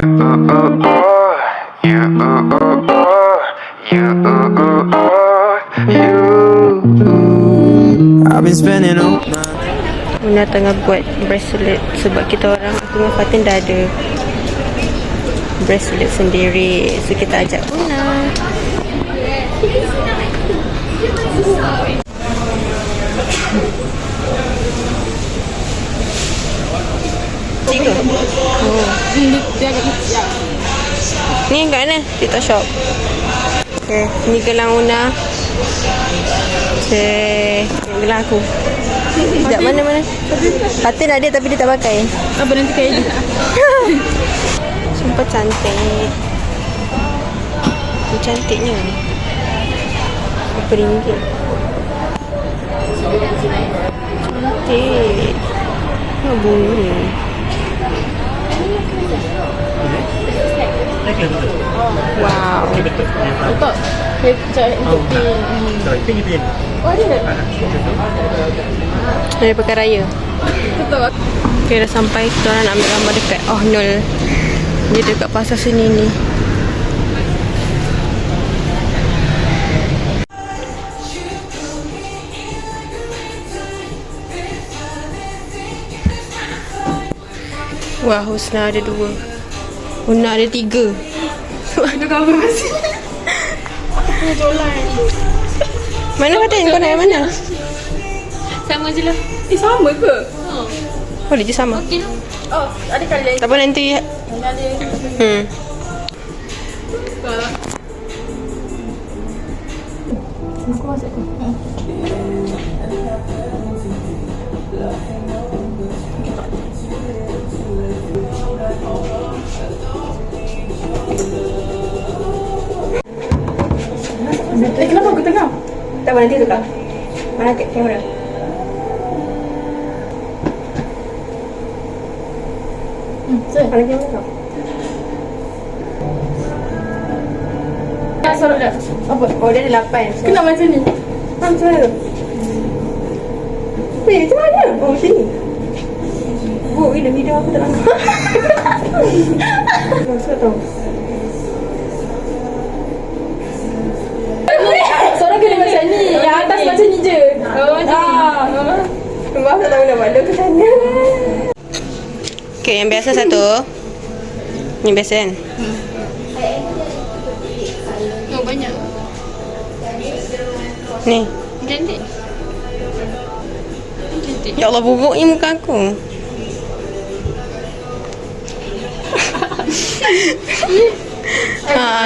I've been spending all my Una tengah buat bracelet sebab kita orang, aku dengan Fatin dah ada bracelet sendiri. So kita ajak Una. Tiga. Oh. Ni kat mana? TikTok shop. Okay, ni gelang Una. Okay, ni gelang aku. Sekejap, mana? Fatin ada tapi dia tak pakai. Apa nanti kayak dia? Sumpah cantik. Ni cantiknya. Berapa ringgit? Cantik. Nak bunyi. Wow. Untuk pin. Oh, ada tak? Dari Pekan Raya. Betul. Okay, dah sampai. Kita orang nak ambil gambar dekat Nol. Dia dekat pasar seni ni. Wah, Husna ada 2. Una ada 3. Ada gambar masih. Punya jolan. Mana Fatin? Kau nak yang mana? Sama je lah. Sama ke? Oh, dia je sama. Okey. Oh, ada kali lain. Tak apa nanti. Ada. Aku masuk tu. Kenapa aku tengah? Tak apa nanti tukar. Mana kamera? Mana kamera kau? Sorok dah. Apa? Oh, dia ada 8. So. Kenapa macam ni? Macam mana tu? Weh, macam mana? Oh, macam ni. Oh, video aku tak nampak. Maksud tau. Sorok kena macam ni. Yang atas macam ni je. Oh, macam ni. Maaf tak tahu nak buat ke sana. Okay, yang biasa satu. Yang biasa kan? Oh, banyak. Ni. Cantik. Cantik. Ya Allah, buruknya muka aku.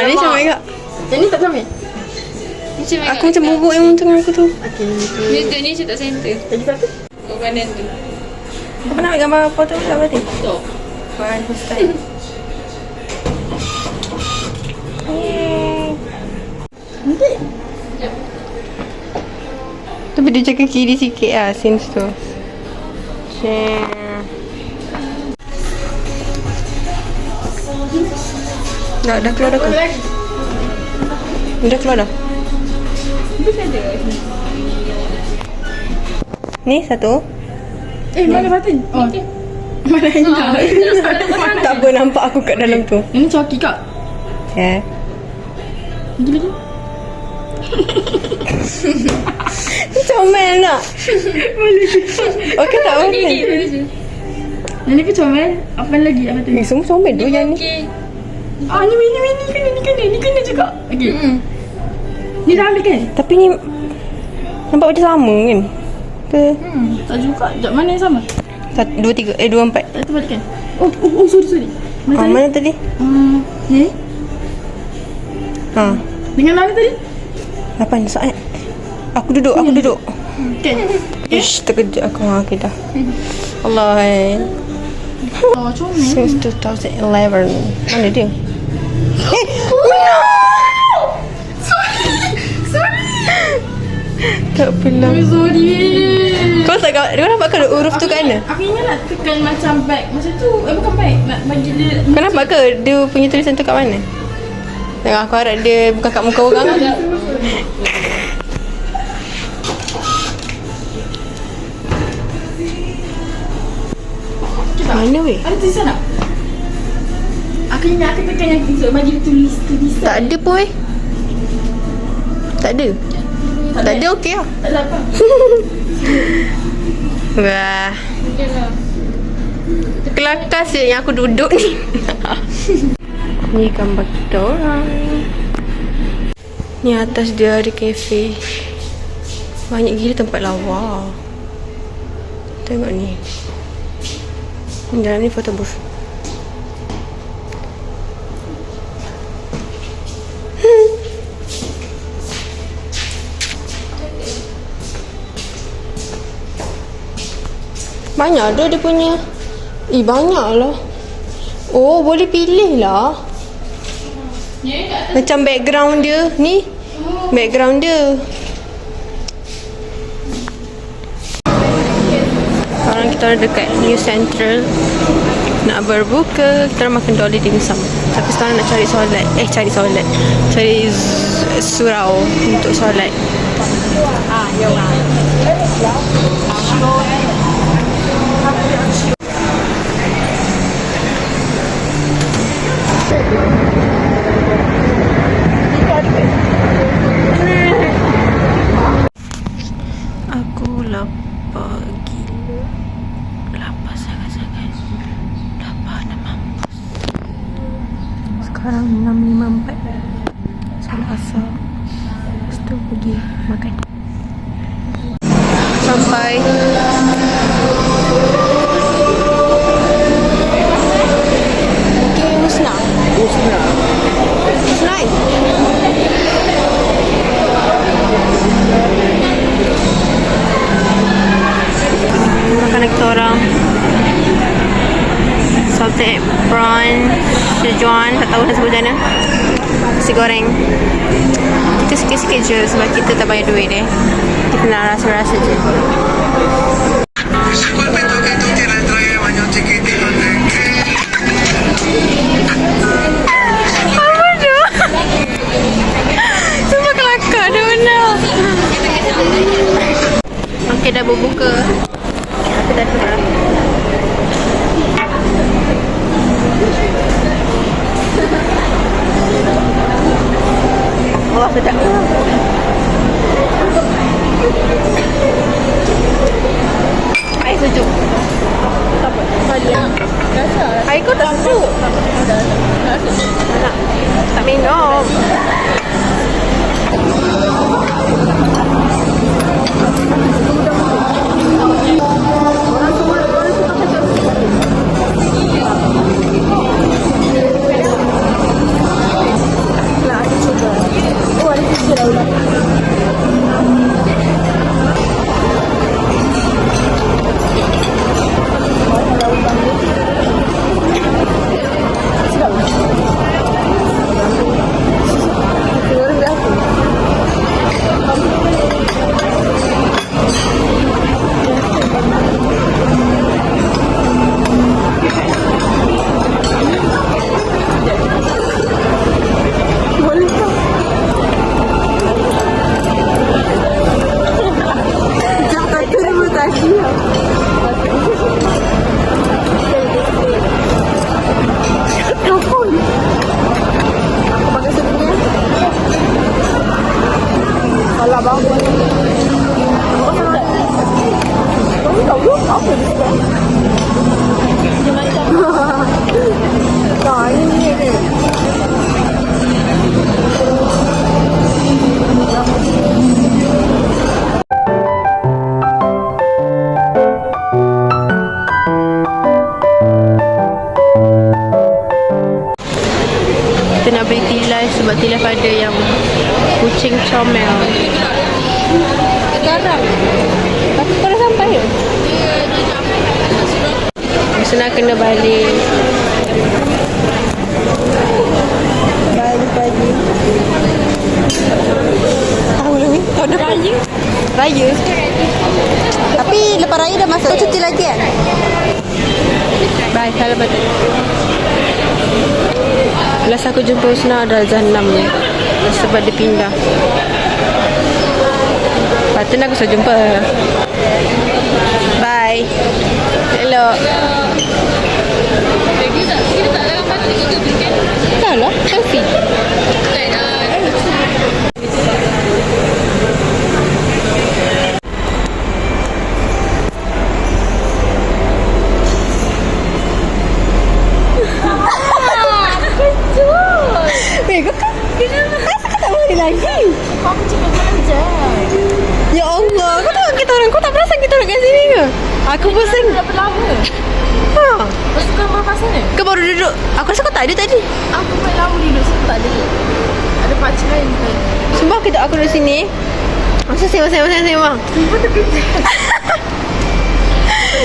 Ni sama juga. Yang ni tak sama? Aku macam buruk yang tengah aku tu. Ni tu ni tak center. Lagi satu? Oh, kanan tu. Kau pernah ambil gambar foto tak berarti? Tu. Bahan style. Cantik. Tapi dia jaga kiri sikit lah scenes tu. Share. Dah keluar dah ke? Lagi. Dah keluar dah. Bisa ada. Ni satu. Mana Fatin? Oh. Mana yang Tak apa nampak aku kat dalam tu. Ini coki kak. Ya. Lagi. Comel nak. Okey tak apa. Yang ni pun comel. Apa lagi? Apa tu? Ni semua comel tu yang ni. Ah, ni kena juga. Okey. Ni dah ambil kan? Tapi ni nampak macam sama kan? Ke? Tak juga. Sekejap, mana yang sama? 1, 2, 3, 2, 4. Itu balik kan? Oh, sorry. Mana tadi? Ni? Ha. Dengan mana tadi? 8 saat. Aku duduk. Kan? Ish, terkejut aku. Ha, okay dah. Allah. Oh, comel. Since 2011. Mana dia? Tak pernah. Sorry. Kau nampak ke huruf tu kat mana? Aku ingat nak tekan macam bag. Macam tu. Bukan bag. Nak bagi dia. Kau nampak ke dia punya tulisan tu kat mana? Tengok aku harap dia bukan kat muka orang. Mana weh? Ada tulisan tak? Aku ingat aku tekan yang tu. Bagi dia tulis. Tak ada pun Tak ada. Tak ada okey lah. Tak ada apa. Wah. Kelakar sih yang aku duduk ni. Ni gambar kita orang. Ni atas dia ada kafe. Banyak gila tempat lawa. Tengok ni. Dalam ni photo booth. Banyak dia punya. Banyak lah. Oh, boleh pilih lah. Macam background dia. Ni background dia. Sekarang kita ada dekat New Central. Nak berbuka. Kita makan dolly dimsum. Tapi sekarang nak cari solat. Cari surau untuk solat. Aku lapar gila. Lapar sangat-sangat. Lapar nak mampus. Sekarang 6.54. Salat asar. Lepas tu pergi makan. Sampai. Okay, Husna. Husna. Makanan kita orang salted prawn Sichuan, tak tahu nak sebut macam mana. Nasi goreng. Kita sikit-sikit je sebab kita tak bayar duit kita nak rasa-rasa je. Disculpe, toque, tú tienes traje de baño chiquitito. Apa tu? Semua kelakar Dona. Okey, dah berbuka. Aku dah keluar. Wah, sedap. Air sejuk. Tak apa. Air kau tak sejuk. Tak minum. Kita nak beli tilai sebab tilai ada yang kucing comel. Sekarang tapi kau dah sampai ke? Mesti nak kena balik. Balik. Tahu lah ni. Tahun depan. Raya. Tapi lepas raya dah masuk. Kau cuti lagi kan? Bye. Salam betul. Last aku jumpa Husna adalah Zahnam ni. Sebab dia pindah. Patut aku sudah jumpa. Bye. Hello. Alah, selfie. Weh, kau kan kenapa tak boleh lagi? Kamu cakap belajar. Ya Allah, kau tahu kita orang, kau tak perasan kita orang kat sini ke? Aku bosan. Berapa lama? Ha. Lepas tu kau berapa sana? Kau baru duduk. Aku rasa kau tak ada tadi. Aku main lama duduk sebab tak ada. Ada pakcik lain kan. Sumpah kita aku duduk sini. Masa sembang.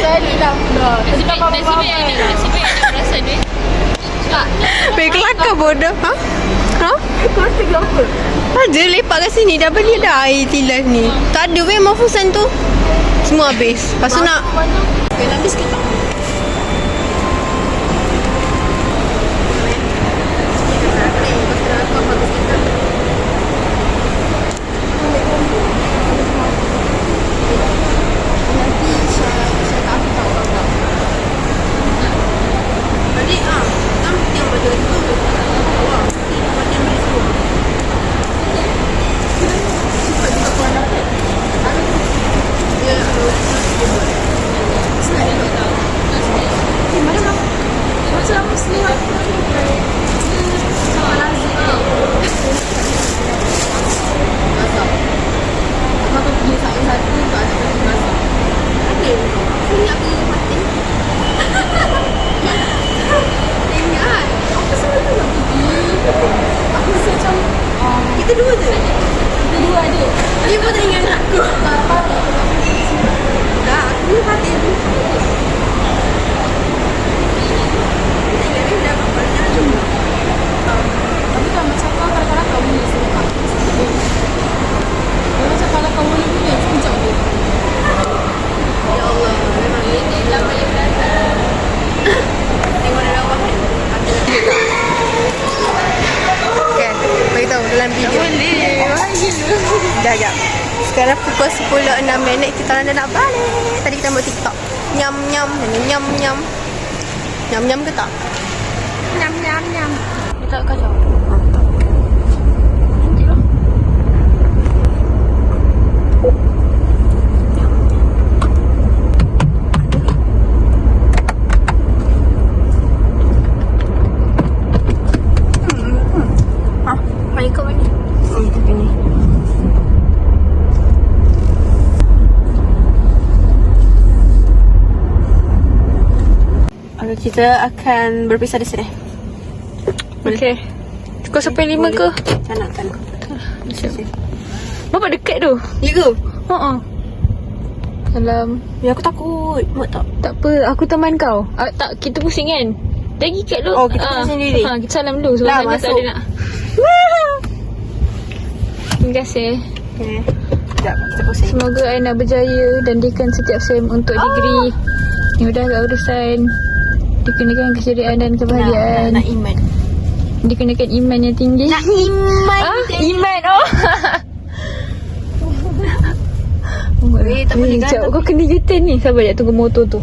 Tadi dah pula. Tadi tak apa-apa. Weh, kelakar bodoh. Ha? Ha? Kau rasa kenapa? Ada lepak kat sini. Dah beli dah air tilas ni. Tak ada weh, mafusan tu. Semua habis. Lepas tu nak... Okay, habis ke tak? Kita dua je. Kita dua ada. Dia pun tak ingat aku. Dah, aku hati tu. Kita ingat dia dah berapa jangan cuma. Tapi kan macam kau kadang-kadang kau boleh sebab macam kalau kau boleh punya sekejap je. Ya Allah, memang ini lama yang datang. Tengok dalam bawah kan? Okay, beritahu dalam video. Tak boleh. Dah jap. Sekarang pukul 10.06 kita orang dah nak balik. Tadi kita buat TikTok. Nyam. Nyam ke tak? Nyam. Kita kacau. Kita akan berpisah di sini. Okay. Kau sampai 5 ke? Tak nak. Bapak dekat tu. Ya ke? Salam. Ya, aku takut. Mak tak. Tak apa, aku teman kau. Tak, kita pusing kan? Lagi kat dulu. Oh, kita pusing sendiri. Kita salam dulu sebab Dah, saya tak masuk. ada nak. Terima kasih. Okay. Sekejap, kita pusing. Semoga Aina berjaya dan dikenakan setiap SEM untuk degree. Mudahkan urusan. Dikenakan keceriaan dan kebahagiaan. Nak iman. Dikenakan iman yang tinggi. Nak iman. Iman. Oh. Weh, tak boleh Sekejap, kan? kau kena U-turn ni. Sabar je, tunggu motor tu.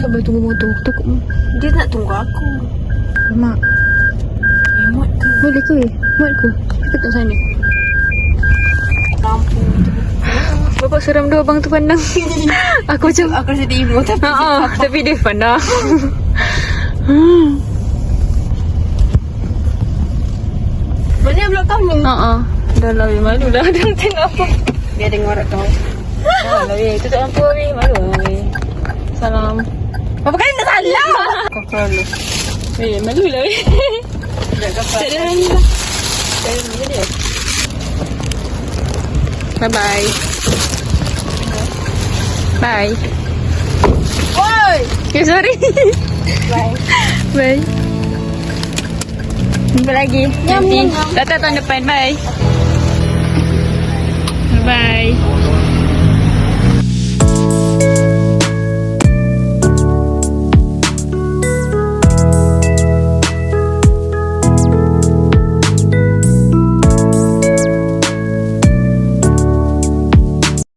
Sabar tunggu motor. Dia nak tunggu aku. Mak. Emot ke? Boleh ke? Mat ke? Kita kat sana. Lampu. Bapak seram dua abang tu pandang. Aku macam Aku rasa dia emo tapi tapi dia pandang. Mana blok kau ni? Dah lah, malu dah. Dah tengok apa. Dia tengok orang kau. Dah lah, tutup lampu weh. Malu weh. Salam. Berapa kali nak salah? Kau kalau. Malu lah weh. Tak ada orang ni lah. Tak ada orang dia. Bye-bye. Bye. Oi! Okay, sorry. Bye. Bye. Jumpa lagi. Nyam, Nanti. nyam, nyam. Datang tahun depan. Bye. Bye.